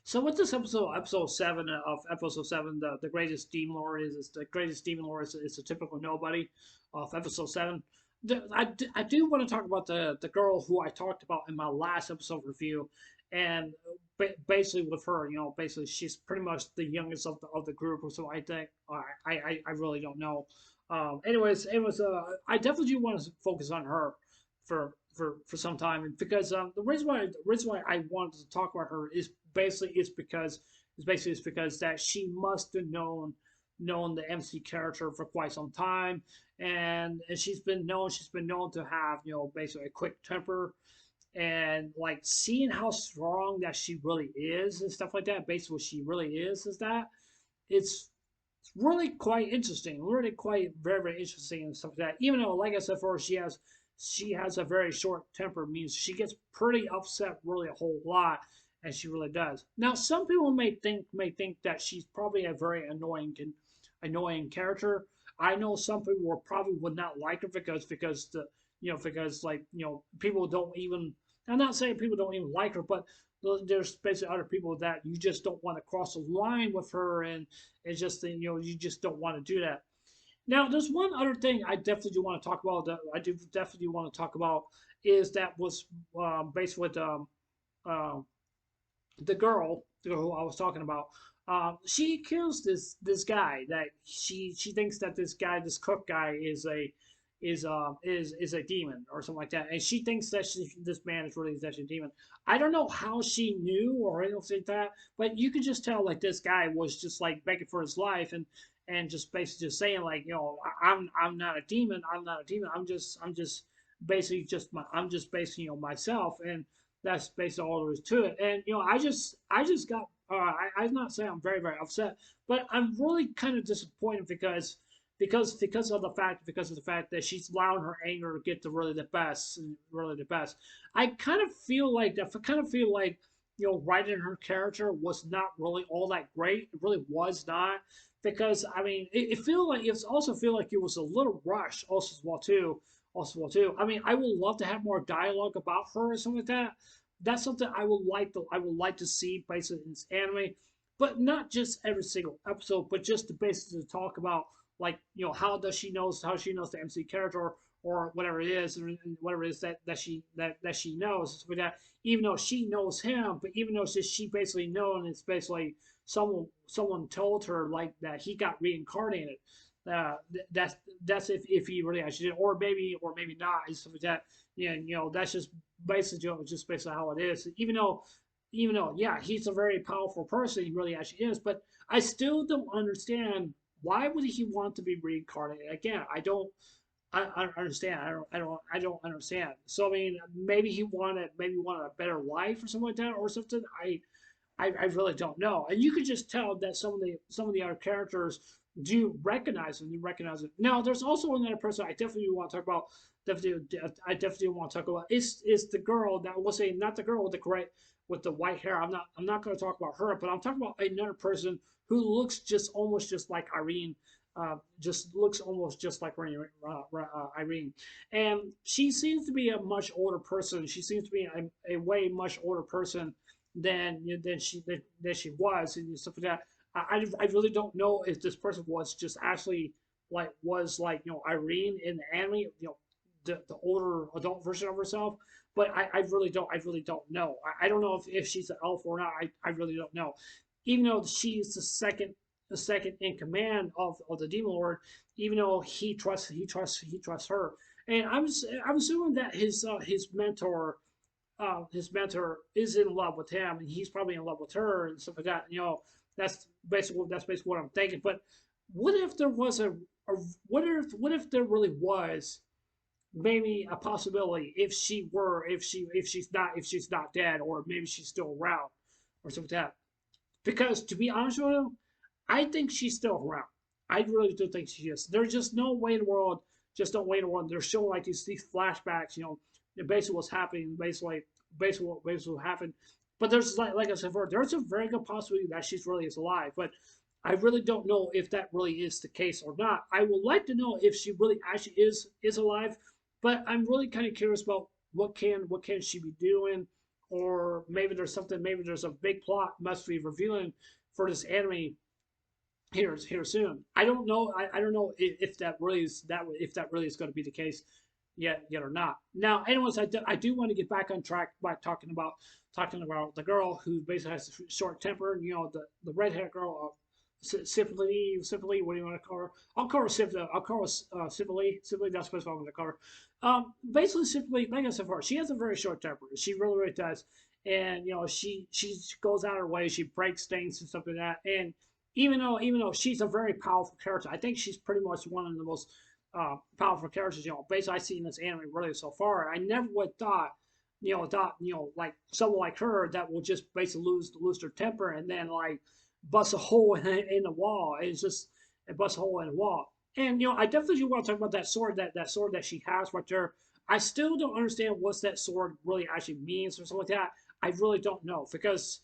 So with this episode seven, the greatest demon lord is the greatest demon lord is a typical nobody of episode seven. I do want to talk about the girl who I talked about in my last episode review, and basically with her, basically she's pretty much the youngest of the group, so I think I really don't know. Anyways, it was I definitely do want to focus on her for some time because the reason why I wanted to talk about her is basically it's because that she must have known the MC character for quite some time, and she's been known to have basically a quick temper, and like seeing how strong that she really is and stuff like that. Basically, what she really is that it's really quite interesting, really quite very interesting and stuff like that. Even though, like I said before, she has a very short temper, means she gets pretty upset really a whole lot, and she really does. Now, some people may think that she's probably a very annoying character. I know some people probably would not like her because like people don't even. I'm not saying people don't even like her, but there's basically other people that you just don't want to cross the line with her, and it's just you just don't want to do that. Now, there's one other thing I definitely do want to talk about. That I do definitely want to talk about is that was based with uh, the girl who I was talking about. She accused this guy that she thinks that this cook guy is a demon or something like that, and she thinks that this man is really actually a demon. I don't know how she knew or anything like that, but you could just tell like this guy was just like begging for his life, and just basically just saying like I'm not a demon, I'm just basically I'm just basically myself, and that's basically all there is to it. And I just got I'm not saying I'm very upset, but I'm really kind of disappointed because of the fact that she's allowing her anger to get to really the best. I kind of feel like writing her character was not really all that great. It really was not, because I mean it also feel like it was a little rushed also as well too. I mean, I would love to have more dialogue about her or something like that. That's something I would like to see basically in this anime, but not just every single episode, but just to basically talk about like how she knows the MC character, or whatever it is, and whatever it is that she knows for that. Even though she knows him, but even though she basically known, it's basically someone told her like that he got reincarnated. Uh, that's if he really actually did, or maybe not, and stuff like that. Yeah, that's just basically how it is. Even though yeah, he's a very powerful person, he really actually is, but I still don't understand why would he want to be reincarnated again. I don't understand. I don't understand. So I mean, maybe he wanted a better life or something like that, or something. I really don't know. And you could just tell that some of the other characters do recognize him. You recognize it. Now, there's also another person I definitely want to talk about. I definitely want to talk about. Is the girl that was saying, not the girl with the gray with the white hair. I'm not going to talk about her, but I'm talking about another person who looks just almost just like Irene. Just looks almost just like Irene, and she seems to be a much older person. She seems to be a way much older person than she was, and stuff like that. I really don't know if this person was just actually like Irene in the anime, the older adult version of herself. But I really don't know. I don't know if she's an elf or not. I really don't know. Even though she's the second in command of the demon lord, even though he trusts her, and I'm assuming that his mentor is in love with him, and he's probably in love with her and stuff like that. That's basically what I'm thinking. But what if there was a what if there really was maybe a possibility if she's not dead, or maybe she's still around or something like that. Because to be honest with you, I think she's still around. I really do think she is. There's just no way in the world. Just no way in the world. They're showing like these flashbacks. Basically what's happening. Basically what happened. But there's like I said before, there's a very good possibility that she's really is alive. But I really don't know if that really is the case or not. I would like to know if she really actually is alive. But I'm really kind of curious about what can she be doing, or maybe there's something, maybe there's a big plot must be revealing for this anime here soon. I don't know. I don't know if that really is going to be the case yet or not. Now, anyways, I do want to get back on track by talking about the girl who basically has a short temper. You know, the redhead girl, Sympathy. What do you want to call her? I'll call her Sympathy. I'll call her Sympathy. Sympathy. That's what I'm going to call her. Basically, Sympathy. Like I said before, she has a very short temper. She really does. And you know, she goes out of her way. She breaks things and stuff like that. And even though she's a very powerful character, I think she's pretty much one of the most powerful characters. You know, basically I've seen this anime really so far. I never would thought, like someone like her that will just basically lose their temper and then like bust a hole in the wall. It's just it busts a hole in the wall. And you know, I definitely do want to talk about that sword that sword that she has right there. I still don't understand what that sword really actually means or something like that. I really don't know because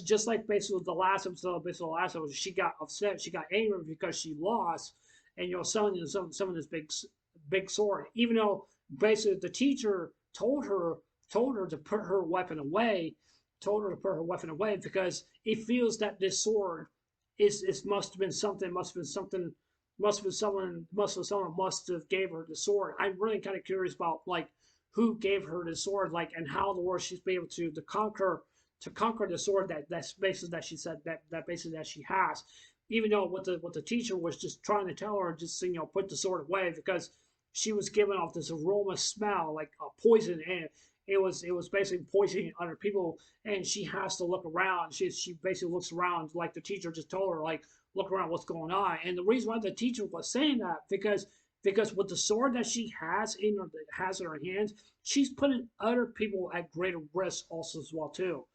just like basically the last episode, she got upset, she got angry because she lost, and you know, some of this big sword, even though basically the teacher told her to put her weapon away, because it feels that this sword is must have been something, someone must have gave her the sword. I'm really kind of curious about like who gave her the sword, like, and how the world she's been able to conquer the sword that's basically that she said that basically that she has, even though what the teacher was just trying to tell her, just put the sword away because she was giving off this aroma smell like a poison, and it was basically poisoning other people, and she has to look around. She basically looks around like the teacher just told her, like, look around what's going on. And the reason why the teacher was saying that because with the sword that she has in her hands, she's putting other people at greater risk also as well too.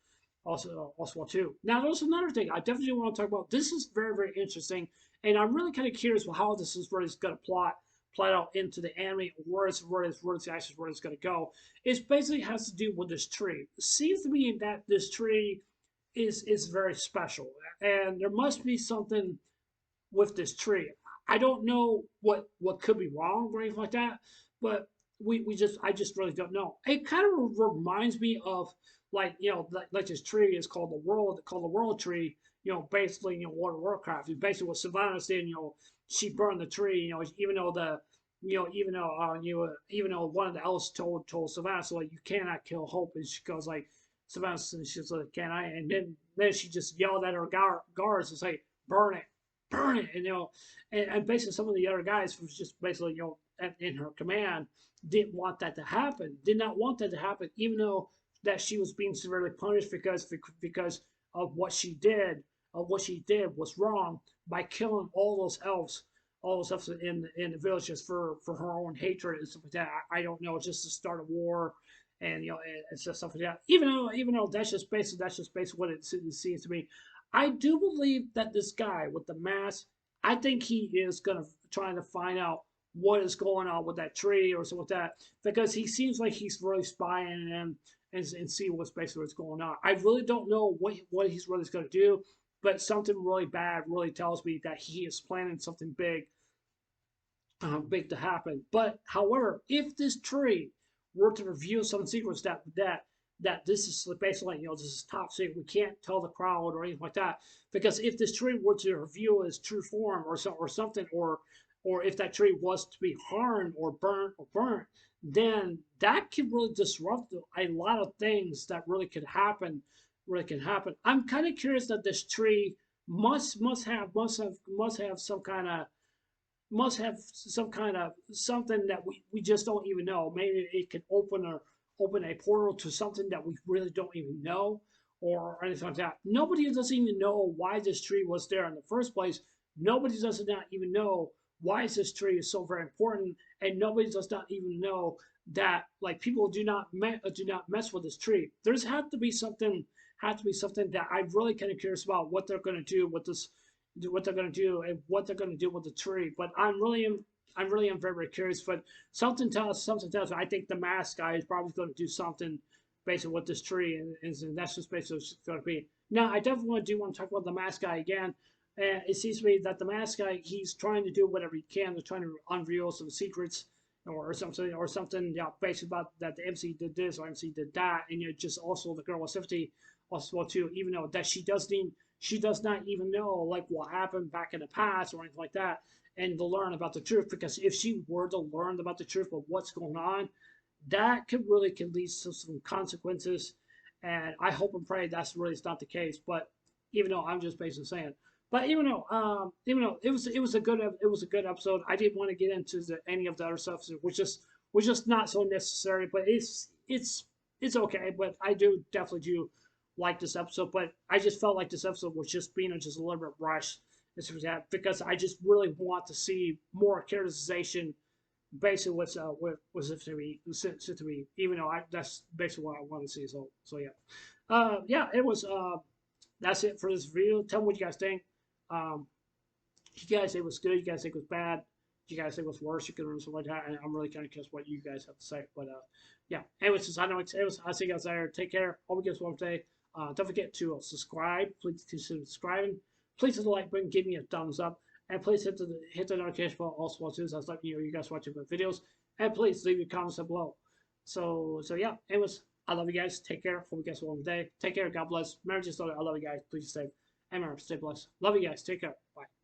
Now, there's another thing I definitely want to talk about. This is very, very interesting, and I'm really kind of curious how this is really going to plot out into the anime, where it's going to go. It basically has to do with this tree. It seems to me that this tree is very special, and there must be something with this tree. I don't know what could be wrong or anything like that, but I just really don't know. It kind of reminds me of like like this tree is called the world tree. You know, basically World of Warcraft. Basically what Sylvanas did. You know, she burned the tree. You know, even though even though one of the elves told Sylvanas like you cannot kill Hope, and she goes like Sylvanas, and she's like, can I? And then she just yelled at her guards and say burn it, burn it. And and basically some of the other guys was just basically in her command did not want that to happen, even though that she was being severely punished because of what she did. Was wrong by killing all those elves in the village just for her own hatred and stuff like that. I don't know, just to start a war, and and stuff like that. Even though that's just basically what it seems to me. I do believe that this guy with the mask, I think he is gonna trying to find out what is going on with that tree or something like that, because he seems like he's really spying and see what's going on. I really don't know what he's really going to do, but something really bad really tells me that he is planning something big to happen. But however, if this tree were to reveal some secrets that this is basically this is top secret, we can't tell the crowd or anything like that, because if this tree were to reveal its true form or something, or if that tree was to be harmed or burnt, then that could really disrupt a lot of things that really could happen. I'm kind of curious that this tree must have some kind of something that we just don't even know. Maybe it could open a portal to something that we really don't even know, or anything like that. Nobody doesn't even know why this tree was there in the first place. Nobody does not even know why this tree is so very important, and nobody does not even know that like people do not mess with this tree. There's had to be something that I'm really kind of curious about what they're going to do with this, what they're going to do and what they're going to do with the tree. But I'm really am very, very curious. But something tells me I think the mask guy is probably going to do something basically with this tree, and that's just basically what it's going to be. Now I definitely do want to talk about the mask guy again. And it seems to me that the mask guy, he's trying to do whatever he can to try to unveil some secrets or something, yeah, basically about that the MC did this or MC did that, and you know, just also the girl was 50 also too, even though that she does not even know like what happened back in the past or anything like that, and to learn about the truth, because if she were to learn about the truth of what's going on, that could really can lead to some consequences, and I hope and pray that's really not the case. But even though I'm just basically saying, but even though it was a good episode, I didn't want to get into any of the other stuff, which just not so necessary. But it's okay. But I do definitely do like this episode. But I just felt like this episode was just being just a little bit rushed, because I just really want to see more characterization. Basically, what was it to be, even though that's basically what I want to see. So yeah, yeah, it was. That's it for this video. Tell me what you guys think. Um, you guys think it was good? You guys think it was bad? You guys think it was worse? You could or something like that. And I'm really kind of curious what you guys have to say. But yeah. Anyways, since I know it was, I see you guys there. Take care. Hope you guys one day. Don't forget to subscribe. Please consider subscribing. Please hit the like button. Give me a thumbs up. And please hit the notification bell also too. So I let you guys watching my videos. And please leave your comments down below. So yeah. Anyways, I love you guys. Take care. Hope you guys have a wonderful day. Take care. God bless. Remember, just I love you guys. Please stay. And remember, stay blessed. Love you guys. Take care. Bye.